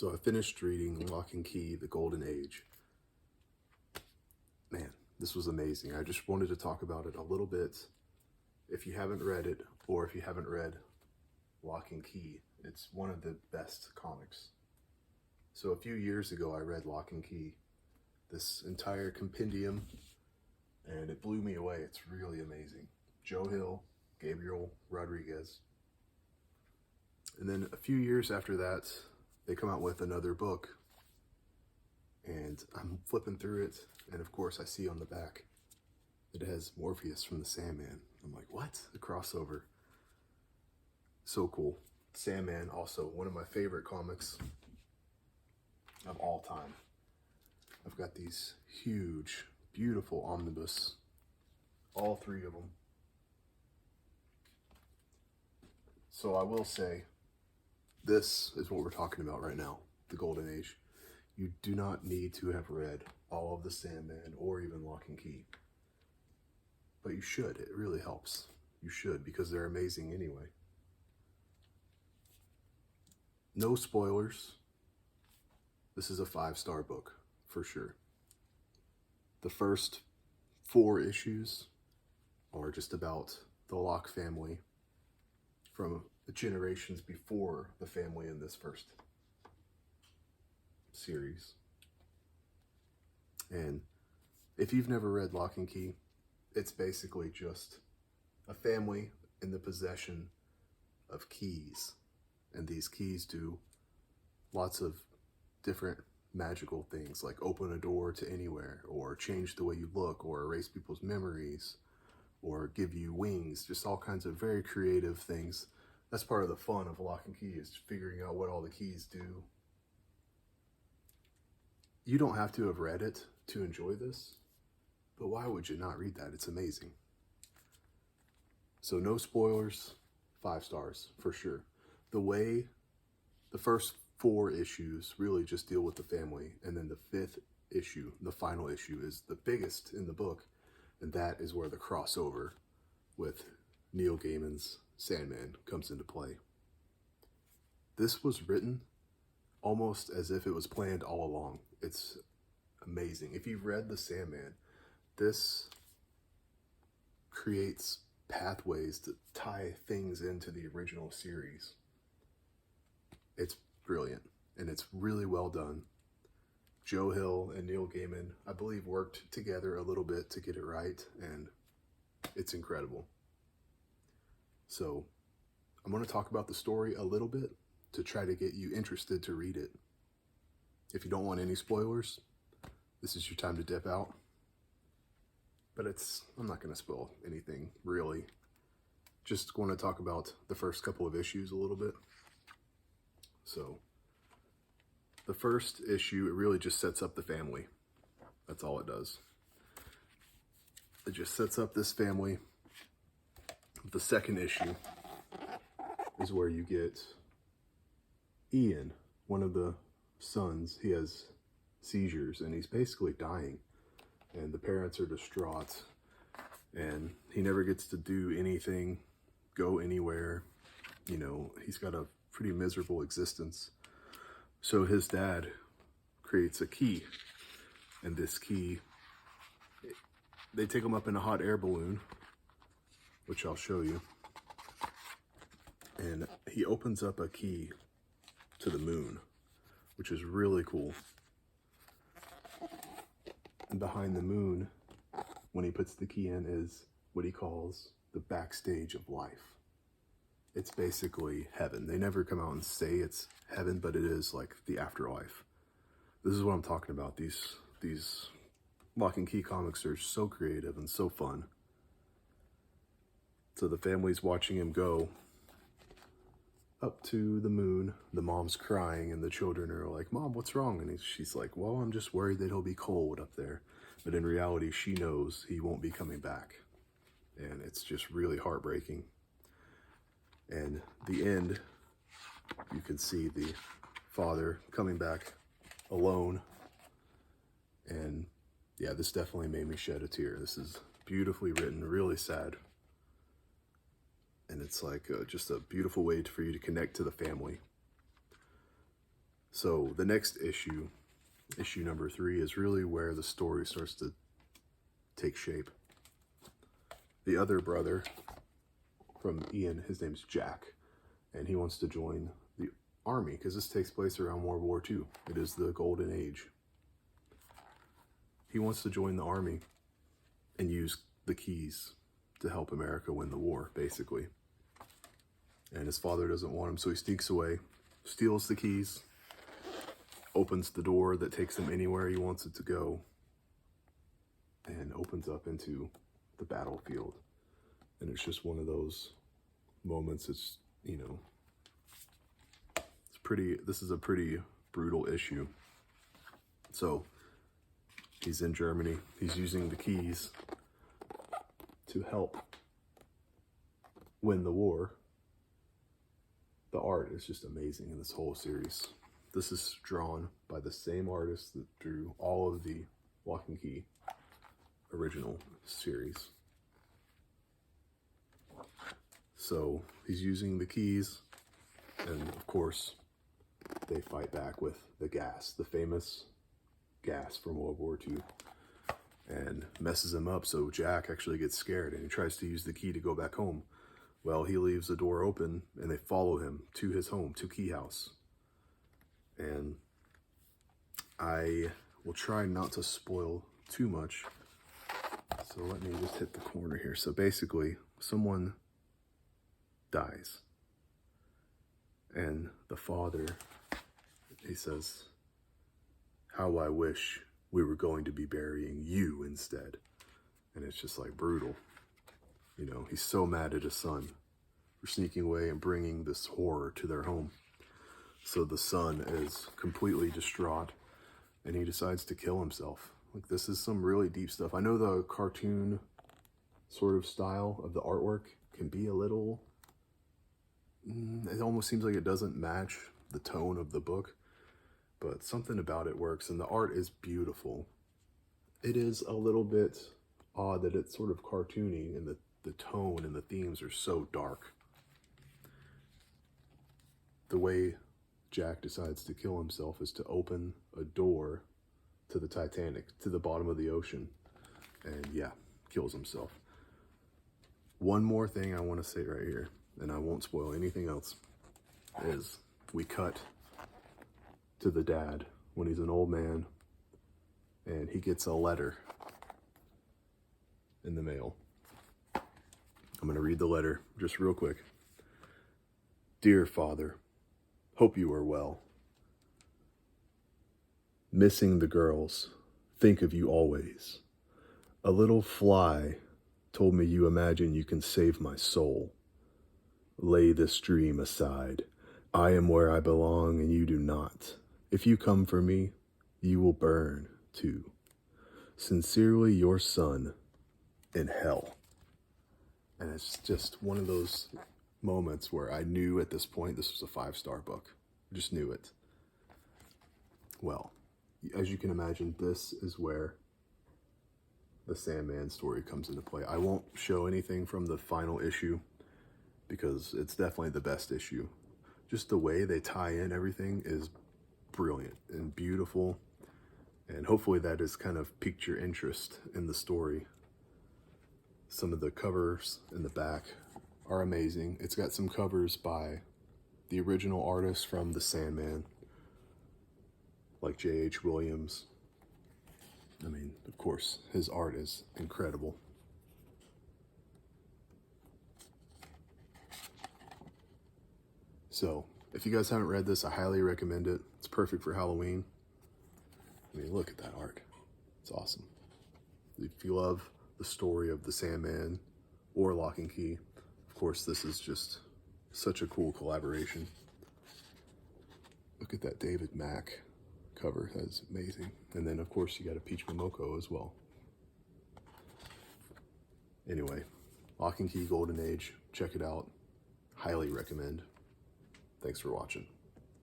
So I finished reading Locke Key, The Golden Age. Man, this was amazing. I just wanted to talk about it a little bit. If you haven't read it, or if you haven't read Locke Key, it's one of the best comics. So a few years ago, I read Locke Key, this entire compendium, and it blew me away. It's really amazing. Joe Hill, Gabriel Rodriguez. And then a few years after that, they come out with another book, and I'm flipping through it, and of course I see on the back that it has Morpheus from the Sandman. I'm like, what? The crossover. So cool. Sandman, also one of my favorite comics of all time. I've got these huge, beautiful omnibus, all three of them. So I will say, this is what we're talking about right now, the Golden Age. You do not need to have read all of the Sandman or even Locke Key. But you should. It really helps. You should, because they're amazing anyway. No spoilers. This is a 5-star book, for sure. The first 4 issues are just about the Locke family from the generations before the family in this first series. And if you've never read Locke Key, it's basically just a family in the possession of keys. And these keys do lots of different magical things, like open a door to anywhere, or change the way you look, or erase people's memories, or give you wings, just all kinds of very creative things. That's part of the fun of Locke Key, is figuring out what all the keys do. You don't have to have read it to enjoy this, but why would you not read that? It's amazing. So no spoilers, 5 stars for sure. The first 4 issues really just deal with the family, and then the 5th issue, the final issue, is the biggest in the book, and that is where the crossover with Neil Gaiman's Sandman comes into play. This was written almost as if it was planned all along. It's amazing. If you've read the Sandman, this creates pathways to tie things into the original series. It's brilliant, and it's really well done. Joe Hill and Neil Gaiman, I believe, worked together a little bit to get it right, and it's incredible. So I'm going to talk about the story a little bit to try to get you interested to read it. If you don't want any spoilers, this is your time to dip out. But I'm not going to spoil anything, really. Just going to talk about the first couple of issues a little bit. So the first issue, it really just sets up the family. That's all it does. It just sets up this family. The second issue is where you get Ian, one of the sons. He has seizures and he's basically dying, and the parents are distraught, and he never gets to do anything, go anywhere. You know, he's got a pretty miserable existence. So his dad creates a key, and this key, they take him up in a hot air balloon, which I'll show you, and he opens up a key to the moon, which is really cool. And behind the moon, when he puts the key in, is what he calls the backstage of life. It's basically heaven. They never come out and say it's heaven, but it is like the afterlife. This is what I'm talking about. These Locke Key comics are so creative and so fun. So the family's watching him go up to the moon. The mom's crying, and the children are like, "Mom, what's wrong?" And she's like, "Well, I'm just worried that he'll be cold up there." But in reality, she knows he won't be coming back. And it's just really heartbreaking. And the end, you can see the father coming back alone. And yeah, this definitely made me shed a tear. This is beautifully written, really sad. And it's like just a beautiful way for you to connect to the family. So the next issue, issue number 3, is really where the story starts to take shape. The other brother from Ian, his name's Jack, and he wants to join the army because this takes place around World War II. It is the golden age. He wants to join the army and use the keys to help America win the war, basically. And his father doesn't want him, so he sneaks away, steals the keys, opens the door that takes him anywhere he wants it to go, and opens up into the battlefield. And it's just one of those moments. It's, you know, this is a pretty brutal issue. So he's in Germany. He's using the keys to help win the war. The art is just amazing in this whole series. This is drawn by the same artist that drew all of the Locke Key original series. So he's using the keys, and of course they fight back with the gas, the famous gas from World War II, and messes him up. So Jack actually gets scared and he tries to use the key to go back home. Well, he leaves the door open and they follow him to his home, to Keyhouse. And I will try not to spoil too much. So let me just hit the corner here. So basically, someone dies. And the father, he says, "How I wish we were going to be burying you instead." And it's just like brutal. You know, he's so mad at his son for sneaking away and bringing this horror to their home. So the son is completely distraught and he decides to kill himself. Like, this is some really deep stuff. I know the cartoon sort of style of the artwork can be a little, it almost seems like it doesn't match the tone of the book, but something about it works, and the art is beautiful. It is a little bit odd that it's sort of cartoony, and the tone and the themes are so dark. The way Jack decides to kill himself is to open a door to the Titanic, to the bottom of the ocean, and yeah, kills himself. One more thing I want to say right here, and I won't spoil anything else, is we cut to the dad when he's an old man and he gets a letter in the mail. I'm going to read the letter just real quick. "Dear Father, hope you are well. Missing the girls, think of you always. A little fly told me you imagine you can save my soul. Lay this dream aside. I am where I belong and you do not. If you come for me, you will burn too. Sincerely, your son in hell." And it's just one of those moments where I knew at this point this was a 5-star book. I just knew it. Well, as you can imagine, this is where the Sandman story comes into play. I won't show anything from the final issue because it's definitely the best issue. Just the way they tie in everything is brilliant and beautiful, and hopefully that has kind of piqued your interest in the story. Some of the covers in the back are amazing. It's got some covers by the original artist from The Sandman, like J.H. Williams. I mean, of course, his art is incredible. So, if you guys haven't read this, I highly recommend it. It's perfect for Halloween. I mean, look at that art. It's awesome. If you love the story of the Sandman or Locke Key, of course, this is just such a cool collaboration. Look at that David Mack cover. That is amazing. And then, of course, you got a Peach Momoko as well. Anyway, Locke Key Golden Age. Check it out. Highly recommend. Thanks for watching.